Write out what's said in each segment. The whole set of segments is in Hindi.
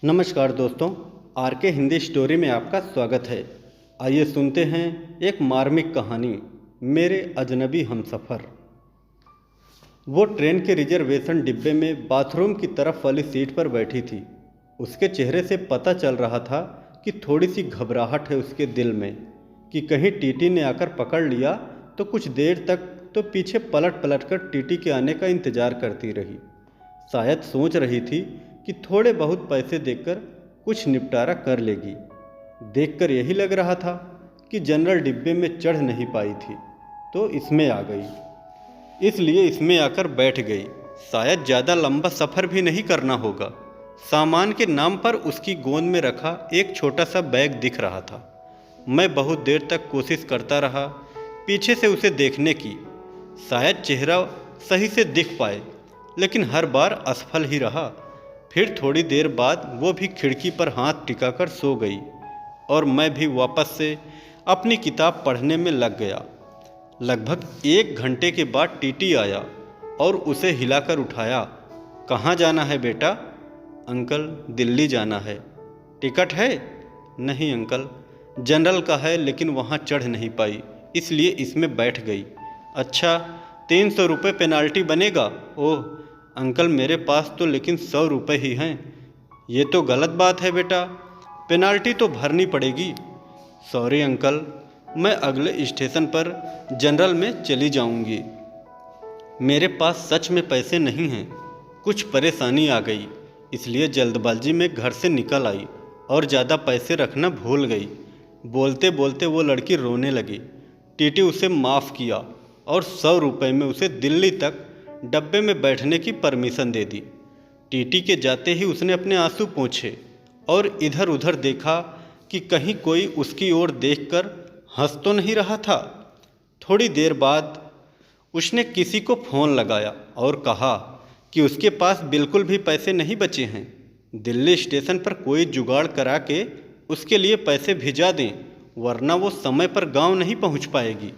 नमस्कार दोस्तों, आर के हिंदी स्टोरी में आपका स्वागत है। आइए सुनते हैं एक मार्मिक कहानी, मेरे अजनबी हमसफ़र। वो ट्रेन के रिजर्वेशन डिब्बे में बाथरूम की तरफ वाली सीट पर बैठी थी। उसके चेहरे से पता चल रहा था कि थोड़ी सी घबराहट है उसके दिल में कि कहीं टीटी ने आकर पकड़ लिया तो कुछ देर तक तो पीछे पलट पलट कर टीटी के आने का इंतज़ार करती रही। शायद सोच रही थी कि थोड़े बहुत पैसे देकर कुछ निपटारा कर लेगी। देखकर यही लग रहा था कि जनरल डिब्बे में चढ़ नहीं पाई थी तो इसमें आ गई, इसलिए इसमें आकर बैठ गई। शायद ज़्यादा लंबा सफ़र भी नहीं करना होगा। सामान के नाम पर उसकी गोद में रखा एक छोटा सा बैग दिख रहा था। मैं बहुत देर तक कोशिश करता रहा पीछे से उसे देखने की, शायद चेहरा सही से दिख पाए, लेकिन हर बार असफल ही रहा। फिर थोड़ी देर बाद वो भी खिड़की पर हाथ टिकाकर सो गई और मैं भी वापस से अपनी किताब पढ़ने में लग गया। लगभग 1 घंटे के बाद टीटी आया और उसे हिलाकर उठाया। कहाँ जाना है बेटा? अंकल, दिल्ली जाना है। टिकट है? नहीं अंकल, जनरल का है, लेकिन वहाँ चढ़ नहीं पाई, इसलिए इसमें बैठ गई। अच्छा, 300 रुपये पेनाल्टी बनेगा? ओह अंकल, मेरे पास तो लेकिन 100 रुपये ही हैं। ये तो गलत बात है बेटा, पेनाल्टी तो भरनी पड़ेगी। सॉरी अंकल, मैं अगले स्टेशन पर जनरल में चली जाऊंगी। मेरे पास सच में पैसे नहीं हैं। कुछ परेशानी आ गई, इसलिए जल्दबाजी में घर से निकल आई और ज़्यादा पैसे रखना भूल गई। बोलते बोलते वो लड़की रोने लगी। टीटी उसे माफ़ किया और 100 रुपये में उसे दिल्ली तक डब्बे में बैठने की परमिशन दे दी। टीटी के जाते ही उसने अपने आंसू पोंछे और इधर उधर देखा कि कहीं कोई उसकी ओर देखकर हंस तो नहीं रहा था। थोड़ी देर बाद उसने किसी को फ़ोन लगाया और कहा कि उसके पास बिल्कुल भी पैसे नहीं बचे हैं। दिल्ली स्टेशन पर कोई जुगाड़ करा के उसके लिए पैसे भिजा दें, वरना वो समय पर गांव नहीं पहुंच पाएगी।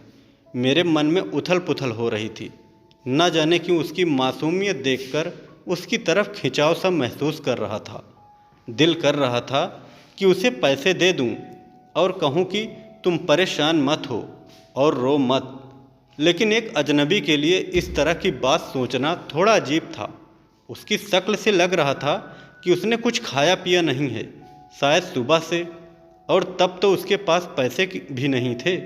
मेरे मन में उथल पुथल हो रही थी। न जाने क्यों उसकी मासूमियत देखकर उसकी तरफ खिंचाव सा महसूस कर रहा था। दिल कर रहा था कि उसे पैसे दे दूं और कहूं कि तुम परेशान मत हो और रो मत, लेकिन एक अजनबी के लिए इस तरह की बात सोचना थोड़ा अजीब था। उसकी शक्ल से लग रहा था कि उसने कुछ खाया पिया नहीं है, शायद सुबह से, और तब तो उसके पास पैसे भी नहीं थे।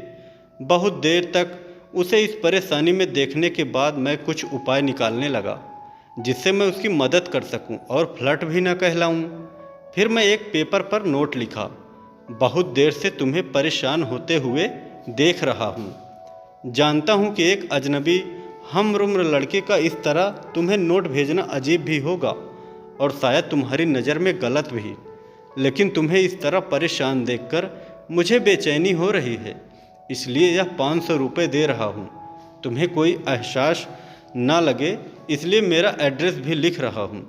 बहुत देर तक उसे इस परेशानी में देखने के बाद मैं कुछ उपाय निकालने लगा जिससे मैं उसकी मदद कर सकूं और फ्लर्ट भी न कहलाऊं। फिर मैं एक पेपर पर नोट लिखा, बहुत देर से तुम्हें परेशान होते हुए देख रहा हूं। जानता हूं कि एक अजनबी हमउम्र लड़के का इस तरह तुम्हें नोट भेजना अजीब भी होगा और शायद तुम्हारी नज़र में गलत भी, लेकिन तुम्हें इस तरह परेशान देखकर मुझे बेचैनी हो रही है, इसलिए यह 500 रुपये दे रहा हूँ। तुम्हें कोई एहसास ना लगे इसलिए मेरा एड्रेस भी लिख रहा हूँ।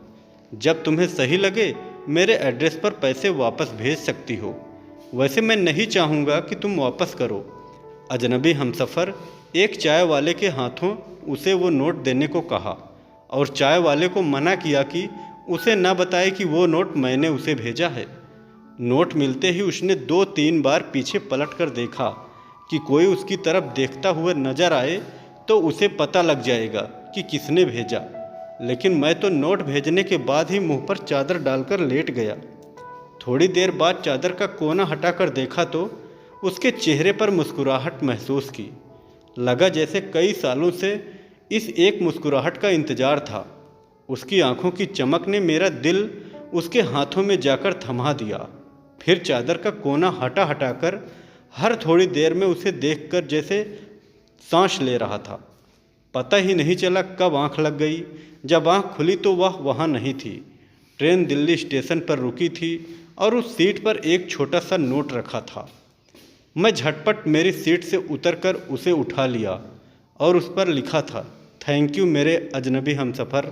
जब तुम्हें सही लगे मेरे एड्रेस पर पैसे वापस भेज सकती हो। वैसे मैं नहीं चाहूँगा कि तुम वापस करो। अजनबी हमसफ़र एक चाय वाले के हाथों उसे वो नोट देने को कहा और चाय वाले को मना किया कि उसे न बताए कि वो नोट मैंने उसे भेजा है। नोट मिलते ही उसने 2-3 बार पीछे पलट कर देखा कि कोई उसकी तरफ देखता हुआ नजर आए तो उसे पता लग जाएगा कि किसने भेजा। लेकिन मैं तो नोट भेजने के बाद ही मुंह पर चादर डालकर लेट गया। थोड़ी देर बाद चादर का कोना हटाकर देखा तो उसके चेहरे पर मुस्कुराहट महसूस की। लगा जैसे कई सालों से इस एक मुस्कुराहट का इंतजार था। उसकी आंखों की चमक ने मेरा दिल उसके हाथों में जाकर थमा दिया। फिर चादर का कोना हटाकर हर थोड़ी देर में उसे देखकर जैसे सांस ले रहा था। पता ही नहीं चला कब आंख लग गई। जब आंख खुली तो वह वहाँ नहीं थी। ट्रेन दिल्ली स्टेशन पर रुकी थी और उस सीट पर एक छोटा सा नोट रखा था। मैं झटपट मेरी सीट से उतरकर उसे उठा लिया और उस पर लिखा था, थैंक यू मेरे अजनबी हमसफ़र।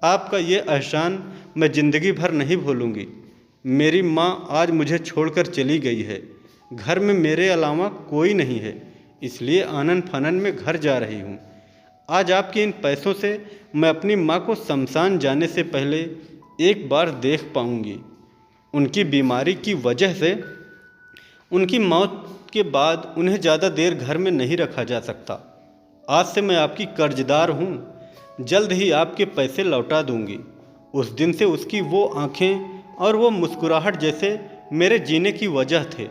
आपका ये एहसान मैं ज़िंदगी भर नहीं भूलूंगी। मेरी माँ आज मुझे छोड़कर चली गई है। घर में मेरे अलावा कोई नहीं है, इसलिए आनन फानन में घर जा रही हूँ। आज आपके इन पैसों से मैं अपनी माँ को शमशान जाने से पहले एक बार देख पाऊँगी। उनकी बीमारी की वजह से उनकी मौत के बाद उन्हें ज़्यादा देर घर में नहीं रखा जा सकता। आज से मैं आपकी कर्जदार हूँ, जल्द ही आपके पैसे लौटा दूंगी। उस दिन से उसकी वो आंखें और वो मुस्कुराहट जैसे मेरे जीने की वजह थे।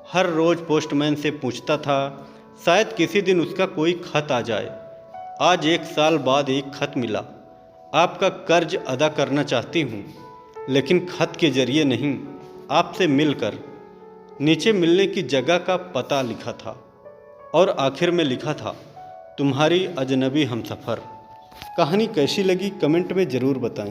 हर रोज़ पोस्टमैन से पूछता था, शायद किसी दिन उसका कोई खत आ जाए। आज 1 साल बाद एक खत मिला। आपका कर्ज अदा करना चाहती हूँ, लेकिन खत के जरिए नहीं, आपसे मिलकर। नीचे मिलने की जगह का पता लिखा था और आखिर में लिखा था, तुम्हारी अजनबी हमसफ़र। कहानी कैसी लगी कमेंट में ज़रूर बताएं।